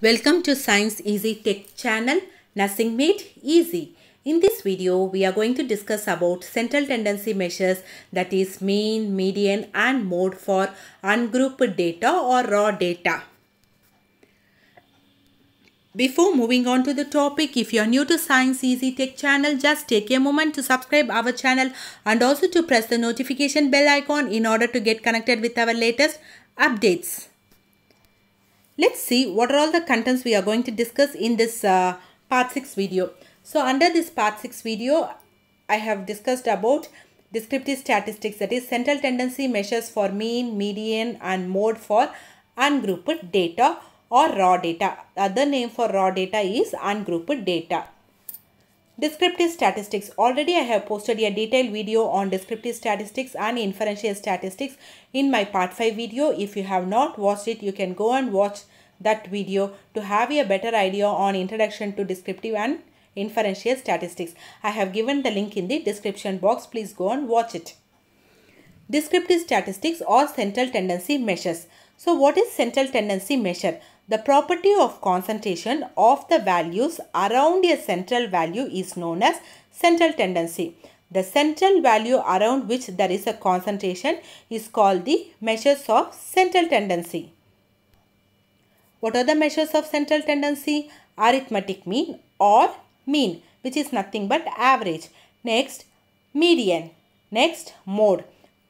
Welcome to Science Easy Tech channel, Nothing Made Easy. In this video, we are going to discuss about central tendency measures, that is mean, median and mode for ungrouped data or raw data. Before moving on to the topic, if you are new to Science Easy Tech channel, just take a moment to subscribe our channel and also to press the notification bell icon in order to get connected with our latest updates. Let's see what are all the contents we are going to discuss in this part 6 video. So under this part 6 video, I have discussed about descriptive statistics, that is central tendency measures for mean, median and mode for ungrouped data or raw data. Other name for raw data is ungrouped data. Descriptive statistics. Already I have posted a detailed video on descriptive statistics and inferential statistics in my part 5 video. If you have not watched it, you can go and watch that video to have a better idea on introduction to descriptive and inferential statistics. I have given the link in the description box. Please go and watch it. Descriptive statistics or central tendency measures. So what is central tendency measure? The property of concentration of the values around a central value is known as central tendency. The central value around which there is a concentration is called the measures of central tendency. What are the measures of central tendency? Arithmetic mean or mean, which is nothing but average. Next, median. Next, mode.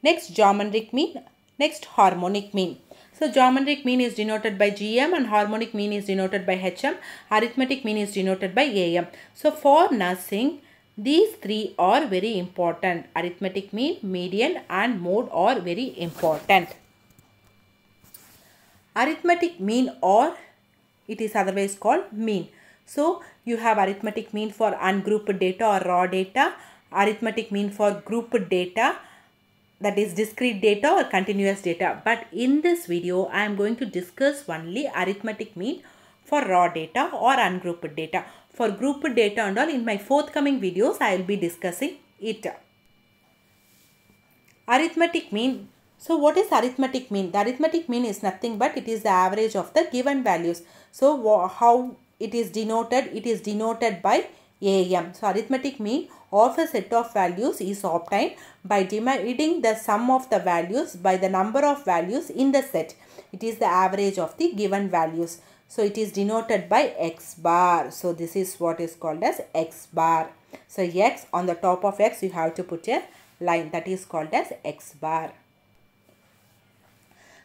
Next, geometric mean. Next, harmonic mean. So, geometric mean is denoted by GM and harmonic mean is denoted by HM. Arithmetic mean is denoted by AM. So, for nursing, these three are very important. Arithmetic mean, median and mode are very important. Arithmetic mean, or it is otherwise called mean. So, you have arithmetic mean for ungrouped data or raw data. Arithmetic mean for grouped data, that is discrete data or continuous data. But in this video, I am going to discuss only arithmetic mean for raw data or ungrouped data. For grouped data and all, in my forthcoming videos, I will be discussing it. Arithmetic mean. So what is arithmetic mean? The arithmetic mean is nothing but it is the average of the given values. So how it is denoted? It is denoted by AM. So arithmetic mean of a set of values is obtained by dividing the sum of the values by the number of values in the set. It is the average of the given values. So it is denoted by X bar. So this is what is called as X bar. So X, on the top of X you have to put a line, that is called as X bar.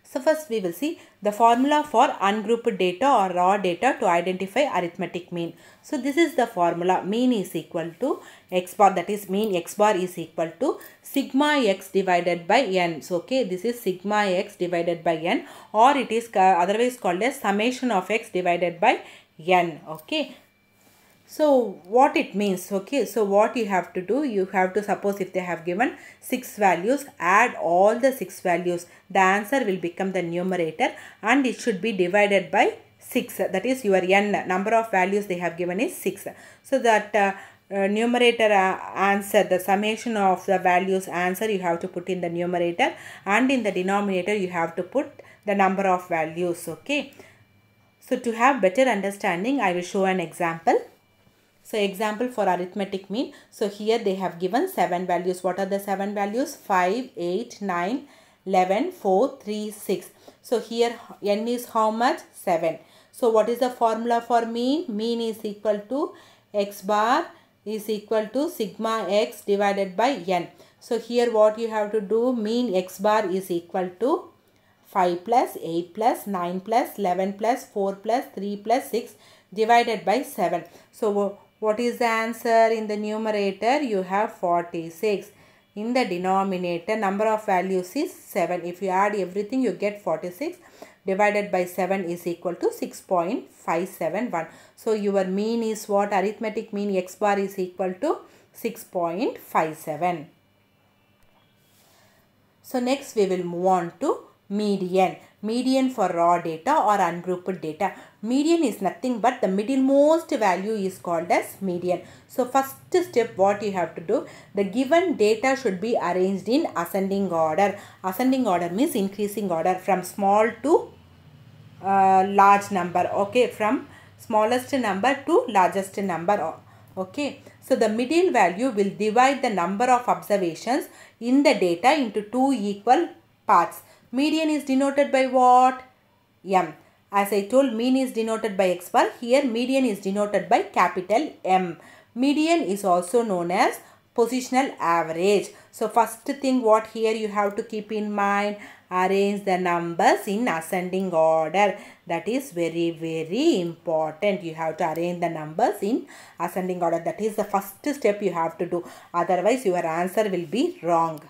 So first we will see the formula for ungrouped data or raw data to identify arithmetic mean. So this is the formula. Mean is equal to X bar, that is mean X bar is equal to sigma X divided by N. So okay, this is sigma X divided by N, or it is otherwise called as summation of X divided by N. Okay. So what it means? Okay, so what you have to do, you have to, suppose if they have given 6 values, add all the 6 values. The answer will become the numerator and it should be divided by 6. That is your N, number of values they have given is 6. So that numerator answer, the summation of the values answer, you have to put in the numerator, and in the denominator you have to put the number of values. Okay. So to have better understanding, I will show an example. So example for arithmetic mean. So here they have given 7 values. What are the 7 values? 5, 8, 9, 11, 4, 3, 6. So here N is how much? 7. So what is the formula for mean? Mean is equal to X bar is equal to sigma X divided by N. So here what you have to do? Mean X bar is equal to 5 plus 8 plus 9 plus 11 plus 4 plus 3 plus 6 divided by 7. So what is the answer? In the numerator you have 46. In the denominator number of values is 7. If you add everything you get 46 divided by 7 is equal to 6.571. So your mean is what? Arithmetic mean X bar is equal to 6.57. So next we will move on to median. Median for raw data or ungrouped data. Median is nothing but the middlemost value is called as median. So first step what you have to do, the given data should be arranged in ascending order. Ascending order means increasing order from small to large number. Okay, from smallest number to largest number. Okay, so the middle value will divide the number of observations in the data into two equal parts. Median is denoted by what? M. As I told, mean is denoted by X bar. Here median is denoted by capital M. Median is also known as positional average. So first thing what here you have to keep in mind, arrange the numbers in ascending order. That is very, very important. You have to arrange the numbers in ascending order. That is the first step you have to do. Otherwise your answer will be wrong.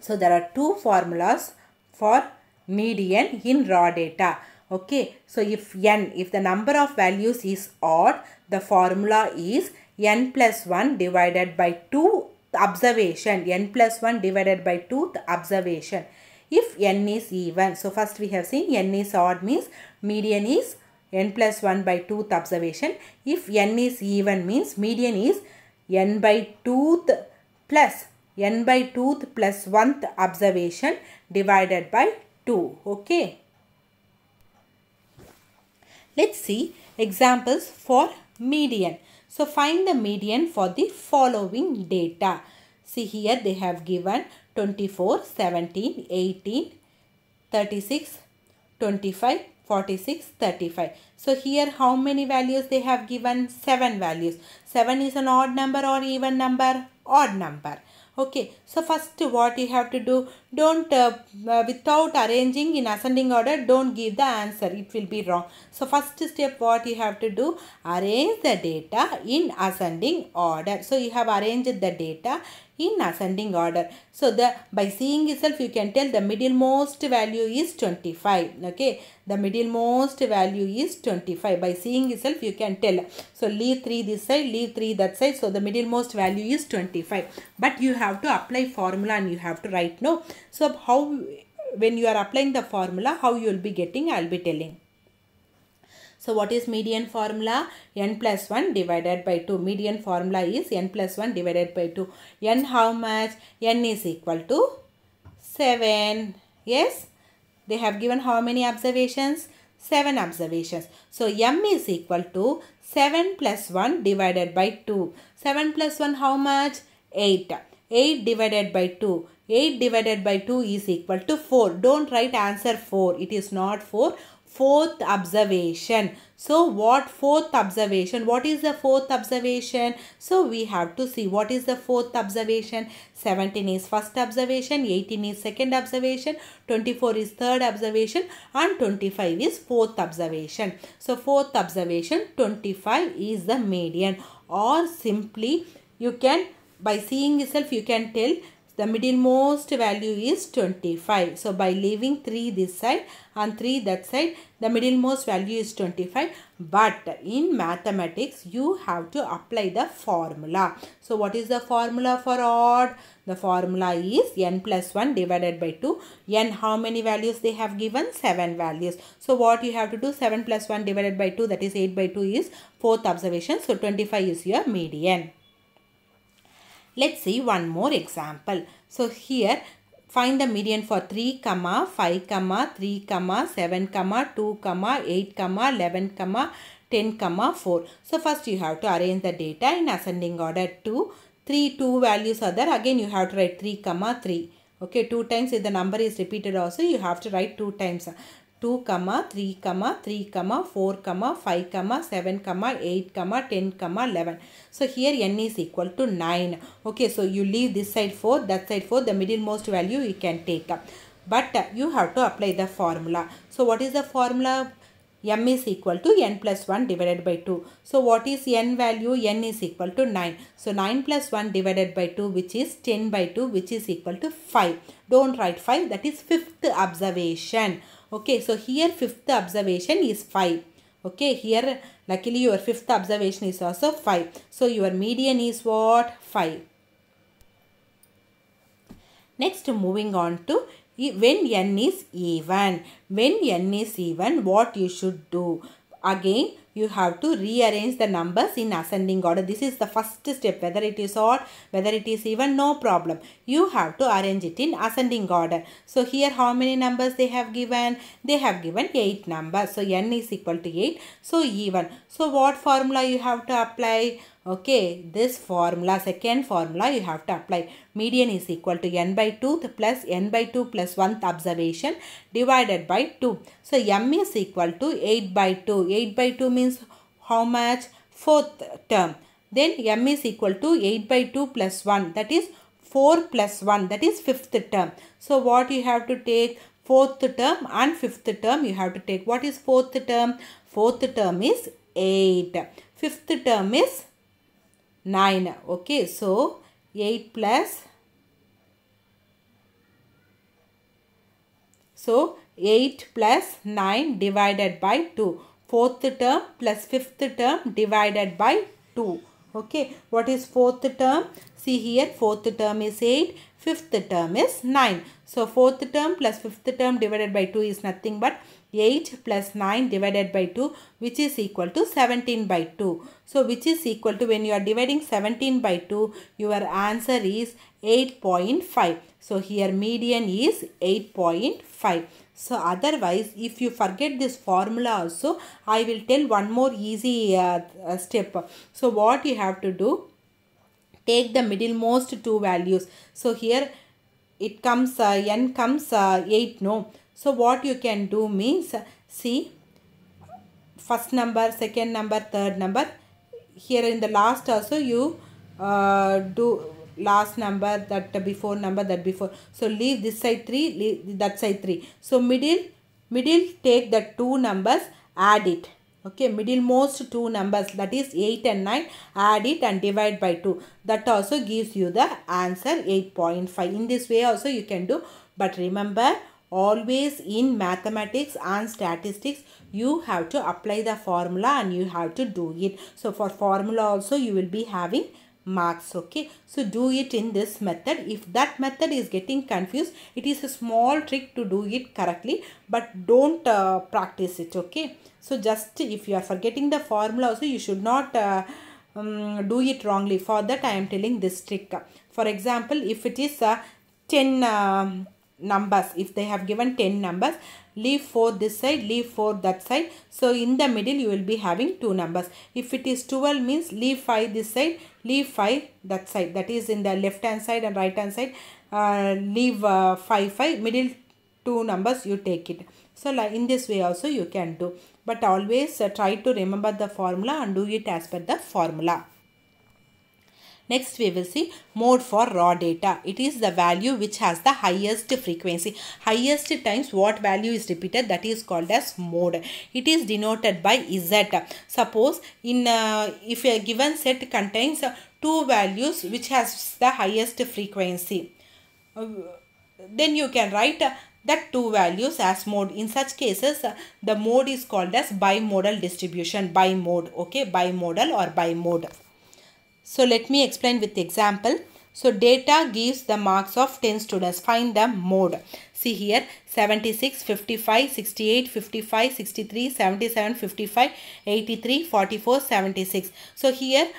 So there are two formulas for median in raw data. Okay, so if the number of values is odd, the formula is n plus 1 divided by 2 observation. N plus 1 divided by 2 observation. If n is even, so first we have seen n is odd means median is n plus 1 by 2th observation. If n is even means median is n by 2th plus n by 2th plus 1th observation divided by 2. Okay. Let's see examples for median. So find the median for the following data. See here they have given 24, 17, 18, 36, 25, 46, 35. So here how many values they have given? 7 values. 7 is an odd number or even number? Odd number. Okay, so first what you have to do, don't without arranging in ascending order, don't give the answer, it will be wrong. So first step what you have to do, arrange the data in ascending order. So you have arranged the data in ascending order. So by seeing itself you can tell the middlemost value is 25. Okay, the middlemost value is 25. By seeing itself you can tell. So leave 3 this side, leave 3 that side. So the middlemost value is 25. But you have to apply formula and you have to write no. So how, when you are applying the formula, how you will be getting, I will be telling. So what is median formula? N plus 1 divided by 2. Median formula is n plus 1 divided by 2. N how much? N is equal to 7. Yes. They have given how many observations? 7 observations. So M is equal to 7 plus 1 divided by 2. 7 plus 1 how much? 8. 8 divided by 2. 8 divided by 2 is equal to 4. Don't write answer 4. It is not 4. Fourth observation. So what fourth observation? What is the fourth observation? So we have to see what is the fourth observation. 17 is first observation, 18 is second observation, 24 is third observation and 25 is fourth observation. So fourth observation 25 is the median, or simply you can, by seeing itself you can tell the middlemost value is 25. So by leaving 3 this side and 3 that side, the middlemost value is 25. But in mathematics, you have to apply the formula. So what is the formula for odd? The formula is n plus 1 divided by 2. N how many values they have given? 7 values. So what you have to do? 7 plus 1 divided by 2, that is 8 by 2 is fourth observation. So 25 is your median. Let's see one more example. So here find the median for 3, 5, 3, 7, 2, 8, 11, 10, 4. So first you have to arrange the data in ascending order. 2 values are there. Again you have to write 3, 3. Okay, 2 times. If the number is repeated also you have to write 2 times. 2, 3, 3, 4, 5, 7, 8, 10, 11. So here n is equal to 9. Okay, so you leave this side 4, that side 4. The middlemost value you can take up. But you have to apply the formula. So what is the formula? M is equal to n plus 1 divided by 2. So what is n value? N is equal to 9. So 9 plus 1 divided by 2, which is 10 by 2, which is equal to 5. Don't write 5. That is fifth observation. Okay, so here fifth observation is 5. Okay, here luckily your fifth observation is also 5. So your median is what? 5. Next, moving on to when n is even. When n is even, what you should do? Again, you have to rearrange the numbers in ascending order. This is the first step. Whether it is odd, whether it is even, no problem. You have to arrange it in ascending order. So here how many numbers they have given? They have given 8 numbers. So n is equal to 8. So even. So what formula you have to apply? Okay, this formula, second formula you have to apply. Median is equal to n by 2 plus n by 2 plus 1th observation divided by 2. So m is equal to 8 by 2. 8 by 2 means how much? 4th term. Then m is equal to 8 by 2 plus 1, that is 4 plus 1, that is 5th term. So what you have to take? 4th term and 5th term you have to take. What is 4th term? 4th term is 8. 5th term is 9. Okay, so 8 plus, so 8 plus 9 divided by 2. 4th term plus 5th term divided by 2. Okay, what is 4th term? See here, 4th term is 8, 5th term is 9. So 4th term plus 5th term divided by 2 is nothing but 8 plus 9 divided by 2, which is equal to 17 by 2. So which is equal to, when you are dividing 17 by 2, your answer is 8.5. So here median is 8.5. So otherwise, if you forget this formula also, I will tell one more easy step. So what you have to do? Take the middlemost two values. So here it comes, n comes 8, no. So what you can do means, see, first number, second number, third number. Here in the last also you do last number, that before number, that before. So leave this side 3, leave that side 3. So middle take the two numbers, add it. Okay, middlemost two numbers, that is 8 and 9, add it and divide by 2. That also gives you the answer 8.5. In this way also you can do. But remember, always in mathematics and statistics, you have to apply the formula and you have to do it. So for formula also you will be having marks. Okay, so do it in this method. If that method is getting confused, it is a small trick to do it correctly, but don't practice it. Okay, so just if you are forgetting the formula also, you should not do it wrongly. For that I am telling this trick. For example, if it is 10 numbers, if they have given 10 numbers, leave 4 this side, leave 4 that side. So in the middle you will be having 2 numbers. If it is 12 means leave 5 this side, leave 5 that side, that is in the left hand side and right hand side. Leave 5, middle 2 numbers you take it. So like in this way also you can do, but always try to remember the formula and do it as per the formula. Next we will see mode for raw data. It is the value which has the highest frequency. Highest times what value is repeated, that is called as mode. It is denoted by Z. Suppose in if a given set contains two values which has the highest frequency, then you can write that two values as mode. In such cases, the mode is called as bimodal distribution. Bimode. Okay, bimodal or bimode. So let me explain with example. So data gives the marks of 10 students. Find the mode. See here, 76, 55, 68, 55, 63, 77, 55, 83, 44, 76. So here,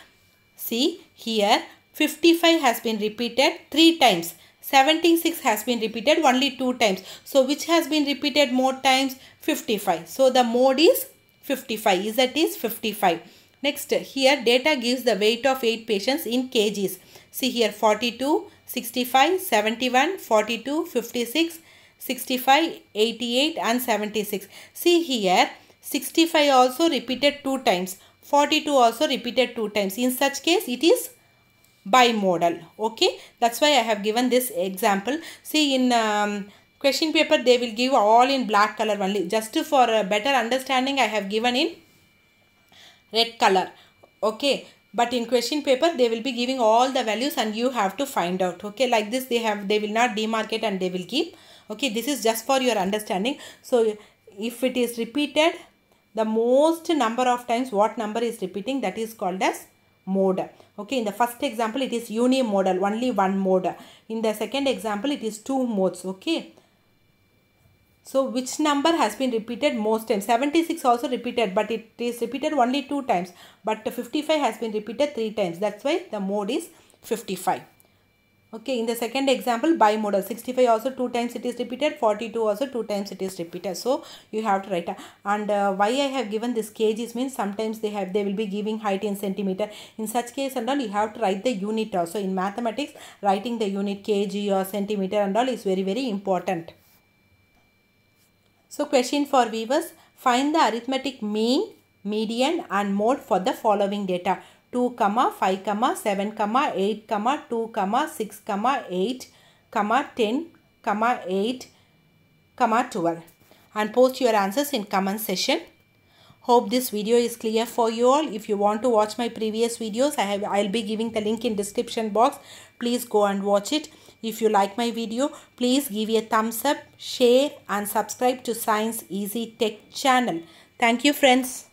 see here, 55 has been repeated 3 times. 76 has been repeated only 2 times. So which has been repeated more times? 55. So the mode is 55. Z is 55. Next, here data gives the weight of 8 patients in kgs. See here, 42, 65, 71, 42, 56, 65, 88 and 76. See here, 65 also repeated 2 times. 42 also repeated 2 times. In such case, it is bimodal. Okay, that's why I have given this example. See, in question paper, they will give all in black color only. Just for a better understanding, I have given in red color. Okay, but in question paper they will be giving all the values and you have to find out. Okay, like this they will not demarcate and they will give. Okay, this is just for your understanding. So if it is repeated the most number of times, what number is repeating, that is called as mode. Okay, in the first example it is unimodal, only one mode. In the second example it is 2 modes. Okay, So which number has been repeated most times? 76 also repeated, but it is repeated only 2 times. But 55 has been repeated 3 times. That's why the mode is 55. Okay, in the second example, bimodal, 65 also 2 times it is repeated, 42 also 2 times it is repeated. So you have to write. And why I have given this kgs means sometimes they will be giving height in centimeter. In such case and all, you have to write the unit also. In mathematics, writing the unit kg or centimeter and all is very, very important. So question for viewers, find the arithmetic mean, median and mode for the following data. 2, 5, 7, 8, 2, 6, 8, 10, 8, 12, and post your answers in comment section. Hope this video is clear for you all. If you want to watch my previous videos, I'll be giving the link in description box. Please go and watch it. If you like my video, please give a thumbs up, share and subscribe to Science Easy Tech channel. Thank you friends.